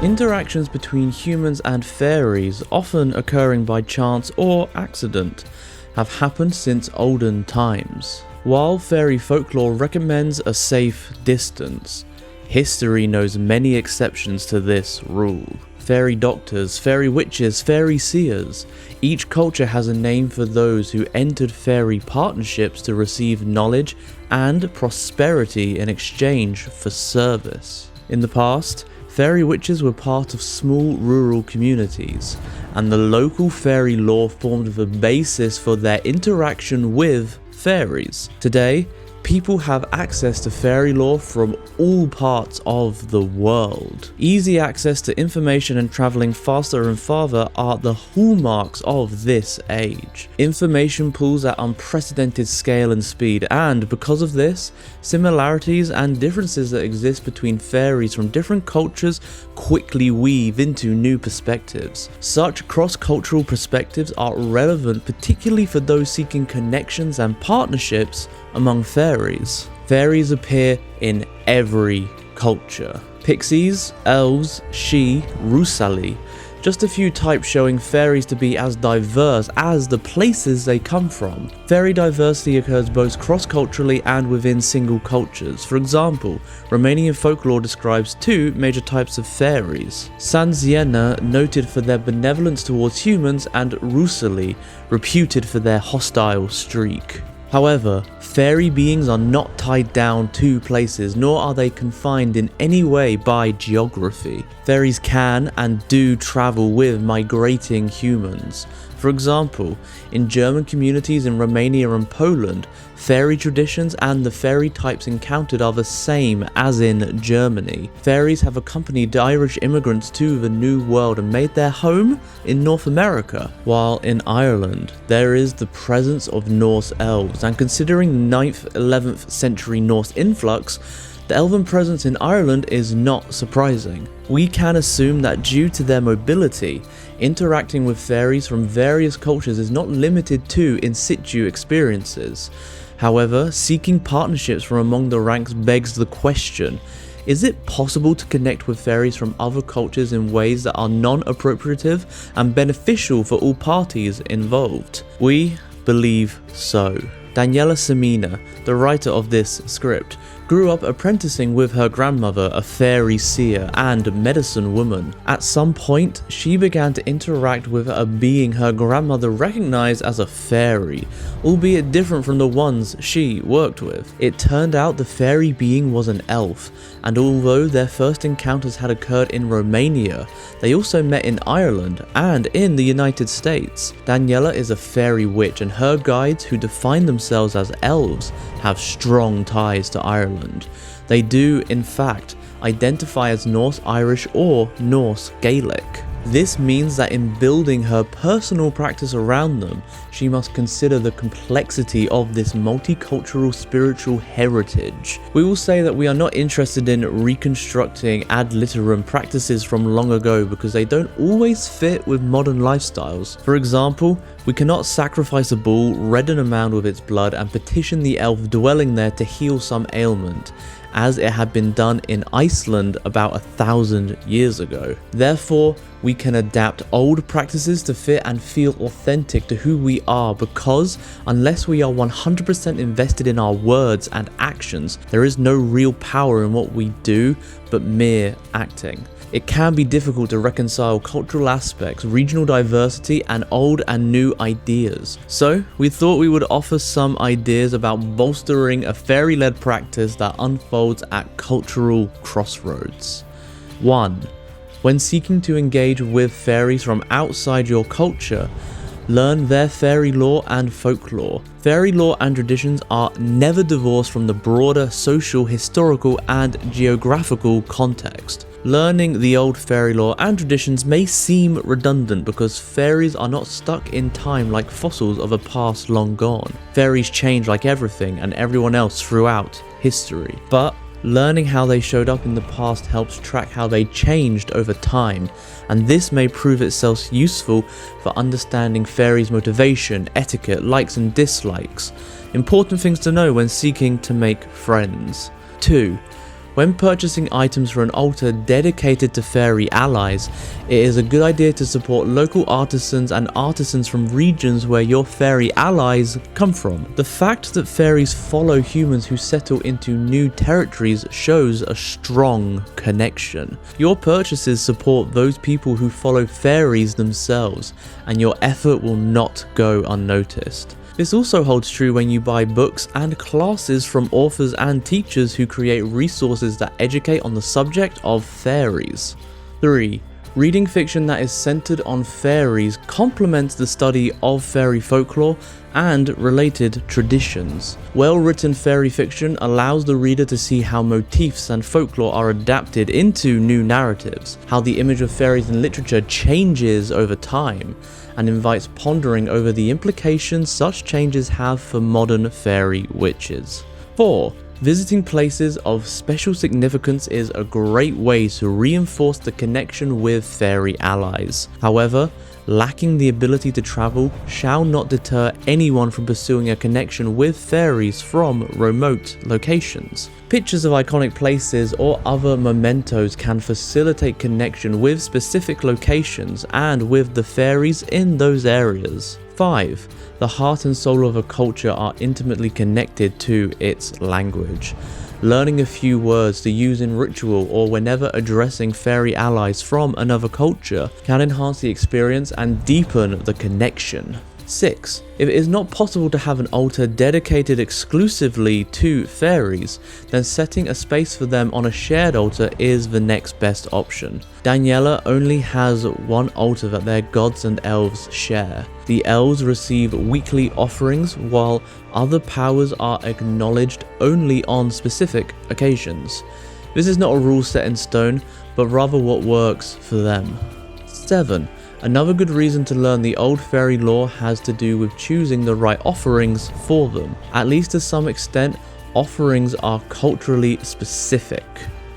Interactions between humans and fairies, often occurring by chance or accident, have happened since olden times. While fairy folklore recommends a safe distance, history knows many exceptions to this rule. Fairy doctors, fairy witches, fairy seers. Each culture has a name for those who entered fairy partnerships to receive knowledge and prosperity in exchange for service. In the past, fairy witches were part of small rural communities, and the local fairy lore formed the basis for their interaction with fairies. Today, people have access to fairy lore from all parts of the world. Easy access to information and traveling faster and farther are the hallmarks of this age. Information pools at unprecedented scale and speed, and because of this, similarities and differences that exist between fairies from different cultures quickly weave into new perspectives. Such cross-cultural perspectives are relevant particularly for those seeking connections and partnerships among fairies. Fairies appear in every culture. Pixies, elves, Sidhe, Rusalii. Just a few types showing fairies to be as diverse as the places they come from. Fairy diversity occurs both cross-culturally and within single cultures. For example, Romanian folklore describes two major types of fairies. Sanziena, noted for their benevolence towards humans, and Rusalii, reputed for their hostile streak. However, fairy beings are not tied down to places, nor are they confined in any way by geography. Fairies can and do travel with migrating humans. For example, in German communities in Romania and Poland, fairy traditions and the fairy types encountered are the same as in Germany. Fairies have accompanied Irish immigrants to the New World and made their home in North America, while in Ireland there is the presence of Norse elves, and considering 9th, 11th century Norse influx, the elven presence in Ireland is not surprising. We can assume that due to their mobility, interacting with fairies from various cultures is not limited to in situ experiences. However, seeking partnerships from among the ranks begs the question, is it possible to connect with fairies from other cultures in ways that are non-appropriative and beneficial for all parties involved? We believe so. Daniela Semina, the writer of this script, grew up apprenticing with her grandmother, a fairy seer and medicine woman. At some point, she began to interact with a being her grandmother recognized as a fairy, albeit different from the ones she worked with. It turned out the fairy being was an elf, and although their first encounters had occurred in Romania, they also met in Ireland and in the United States. Daniela is a fairy witch, and her guides, who define themselves as elves, have strong ties to Ireland. They do, in fact, identify as Norse Irish or Norse Gaelic. This means that in building her personal practice around them, she must consider the complexity of this multicultural spiritual heritage. We will say that we are not interested in reconstructing ad literam practices from long ago because they don't always fit with modern lifestyles. For example, we cannot sacrifice a bull, redden a mound with its blood, and petition the elf dwelling there to heal some ailment, as it had been done in Iceland about 1,000 years ago. Therefore, we can adapt old practices to fit and feel authentic to who we are, because unless we are 100% invested in our words and actions, there is no real power in what we do but mere acting. It can be difficult to reconcile cultural aspects, regional diversity, and old and new ideas. So, we thought we would offer some ideas about bolstering a fairy-led practice that unfolds at cultural crossroads. 1. When seeking to engage with fairies from outside your culture, learn their fairy lore and folklore. Fairy lore and traditions are never divorced from the broader social, historical, and geographical context. Learning the old fairy lore and traditions may seem redundant because fairies are not stuck in time like fossils of a past long gone. Fairies change like everything and everyone else throughout history. But learning how they showed up in the past helps track how they changed over time, and this may prove itself useful for understanding fairies' motivation, etiquette, likes and dislikes. Important things to know when seeking to make friends. 2. When purchasing items for an altar dedicated to fairy allies, it is a good idea to support local artisans and artisans from regions where your fairy allies come from. The fact that fairies follow humans who settle into new territories shows a strong connection. Your purchases support those people who follow fairies themselves, and your effort will not go unnoticed. This also holds true when you buy books and classes from authors and teachers who create resources that educate on the subject of fairies. 3. Reading fiction that is centered on fairies complements the study of fairy folklore and related traditions. Well-written fairy fiction allows the reader to see how motifs and folklore are adapted into new narratives, how the image of fairies in literature changes over time, and invites pondering over the implications such changes have for modern fairy witches. 4. Visiting places of special significance is a great way to reinforce the connection with fairy allies. However, lacking the ability to travel shall not deter anyone from pursuing a connection with fairies from remote locations. Pictures of iconic places or other mementos can facilitate connection with specific locations and with the fairies in those areas. 5. The heart and soul of a culture are intimately connected to its language. Learning a few words to use in ritual or whenever addressing fairy allies from another culture can enhance the experience and deepen the connection. 6. If it is not possible to have an altar dedicated exclusively to fairies, then setting a space for them on a shared altar is the next best option. Daniela only has one altar that their gods and elves share. The elves receive weekly offerings, while other powers are acknowledged only on specific occasions. This is not a rule set in stone, but rather what works for them. 7. Another good reason to learn the old fairy lore has to do with choosing the right offerings for them. At least to some extent, offerings are culturally specific.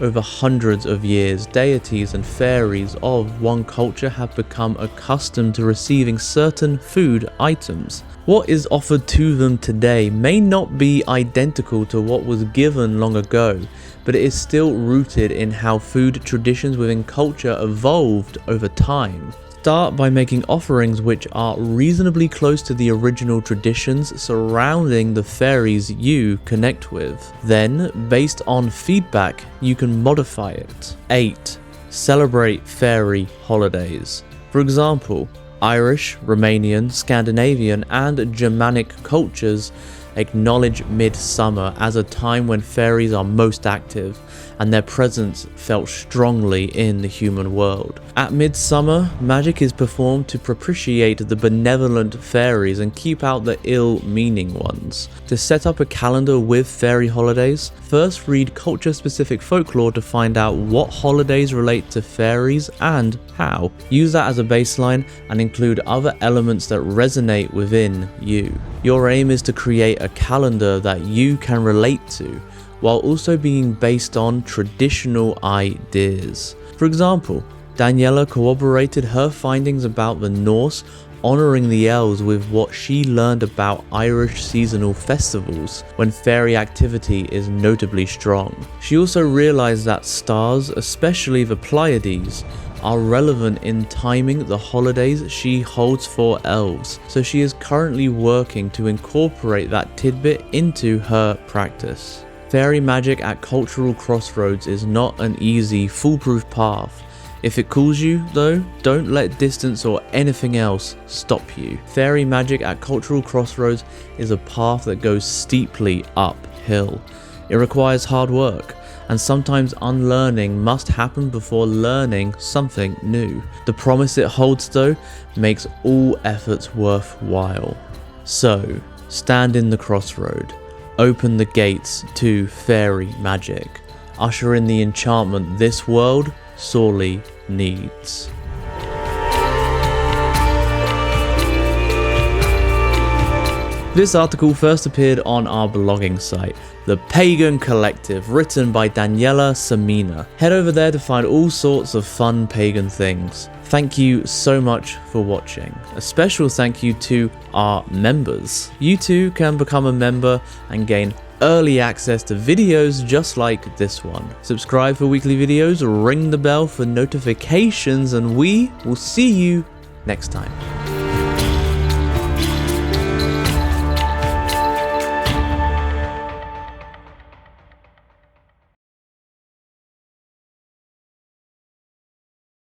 Over hundreds of years, deities and fairies of one culture have become accustomed to receiving certain food items. What is offered to them today may not be identical to what was given long ago, but it is still rooted in how food traditions within culture evolved over time. Start by making offerings which are reasonably close to the original traditions surrounding the fairies you connect with. Then, based on feedback, you can modify it. 8. Celebrate fairy holidays. For example, Irish, Romanian, Scandinavian, and Germanic cultures acknowledge midsummer as a time when fairies are most active and their presence felt strongly in the human world. At midsummer, magic is performed to propitiate the benevolent fairies and keep out the ill-meaning ones. To set up a calendar with fairy holidays, first read culture-specific folklore to find out what holidays relate to fairies and how. Use that as a baseline and include other elements that resonate within you. Your aim is to create a calendar that you can relate to, while also being based on traditional ideas. For example, Daniela corroborated her findings about the Norse, honouring the elves with what she learned about Irish seasonal festivals, when fairy activity is notably strong. She also realised that stars, especially the Pleiades, are relevant in timing the holidays she holds for elves, so she is currently working to incorporate that tidbit into her practice. Fairy magic at cultural crossroads is not an easy, foolproof path. If it calls you, though, don't let distance or anything else stop you. Fairy magic at cultural crossroads is a path that goes steeply uphill. It requires hard work, and sometimes unlearning must happen before learning something new. The promise it holds, though, makes all efforts worthwhile. So, stand in the crossroad. Open the gates to fairy magic. Usher in the enchantment this world sorely needs. This article first appeared on our blogging site, The Pagan Collective, written by Daniela Samina. Head over there to find all sorts of fun pagan things. Thank you so much for watching. A special thank you to our members. You too can become a member and gain early access to videos just like this one. Subscribe for weekly videos, ring the bell for notifications, and we will see you next time.